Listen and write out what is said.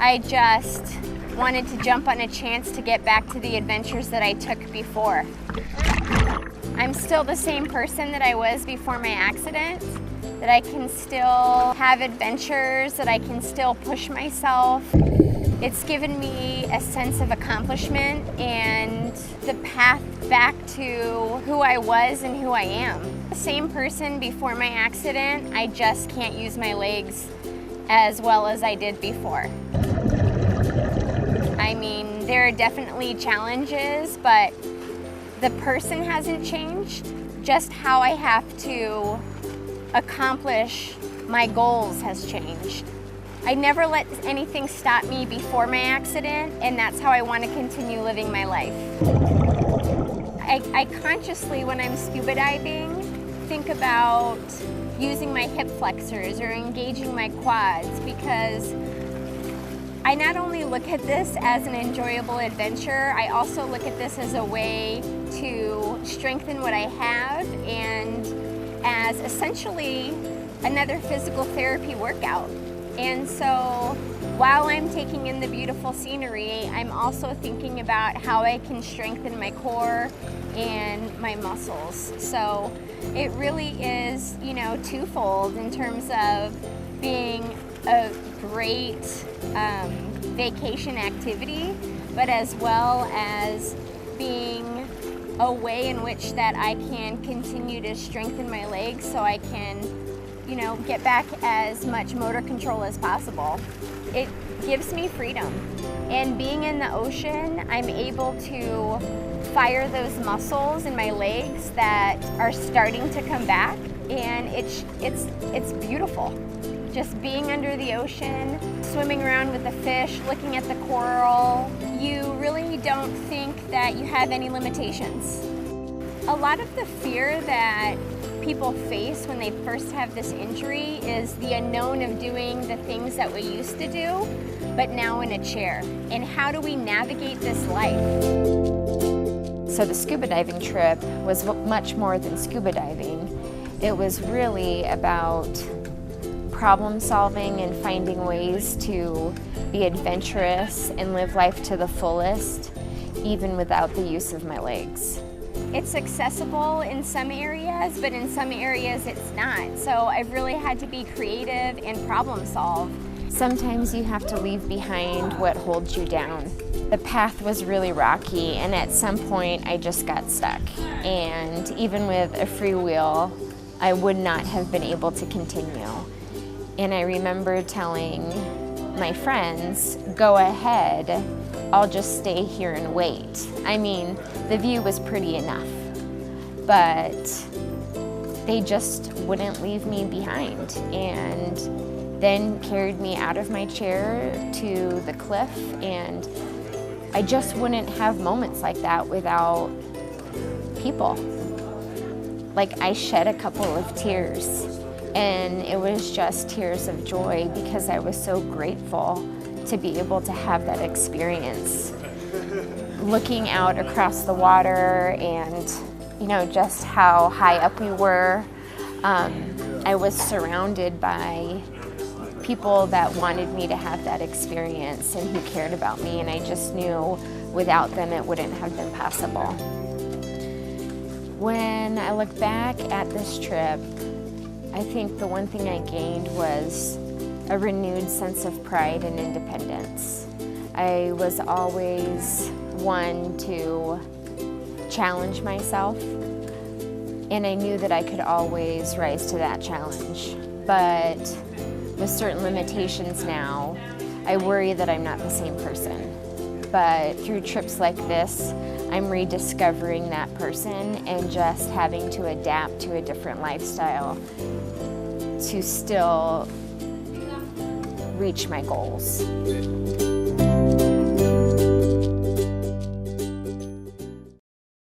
I just wanted to jump on a chance to get back to the adventures that I took before. I'm still the same person that I was before my accident, that I can still have adventures, that I can still push myself. It's given me a sense of accomplishment and the path back to who I was and who I am. The same person before my accident, I just can't use my legs as well as I did before. I mean, there are definitely challenges, but the person hasn't changed. Just how I have to accomplish my goals has changed. I never let anything stop me before my accident, and that's how I want to continue living my life. I consciously, when I'm scuba diving, think about using my hip flexors or engaging my quads, because I not only look at this as an enjoyable adventure, I also look at this as a way to strengthen what I have and as essentially another physical therapy workout. And so while I'm taking in the beautiful scenery, I'm also thinking about how I can strengthen my core and my muscles. So it really is, you know, twofold in terms of being a great vacation activity, but as well as being a way in which that I can continue to strengthen my legs so I can, you know, get back as much motor control as possible. It gives me freedom. And being in the ocean, I'm able to fire those muscles in my legs that are starting to come back, and it's beautiful. Just being under the ocean, swimming around with the fish, looking at the coral, you really don't think that you have any limitations. A lot of the fear that people face when they first have this injury is the unknown of doing the things that we used to do, but now in a chair. And how do we navigate this life? So the scuba diving trip was much more than scuba diving. It was really about problem solving and finding ways to be adventurous and live life to the fullest, even without the use of my legs. It's accessible in some areas, but in some areas it's not. So I've really had to be creative and problem solve. Sometimes you have to leave behind what holds you down. The path was really rocky, and at some point I just got stuck. And even with a free wheel, I would not have been able to continue. And I remember telling my friends, go ahead, I'll just stay here and wait. I mean, the view was pretty enough, but they just wouldn't leave me behind, and then carried me out of my chair to the cliff, and I just wouldn't have moments like that without people. Like, I shed a couple of tears, and it was just tears of joy because I was so grateful to be able to have that experience. Looking out across the water and, you know, just how high up we were, I was surrounded by people that wanted me to have that experience and who cared about me, and I just knew without them it wouldn't have been possible. When I look back at this trip, I think the one thing I gained was a renewed sense of pride and independence. I was always one to challenge myself, and I knew that I could always rise to that challenge. But with certain limitations now, I worry that I'm not the same person. But through trips like this, I'm rediscovering that person and just having to adapt to a different lifestyle to still reach my goals.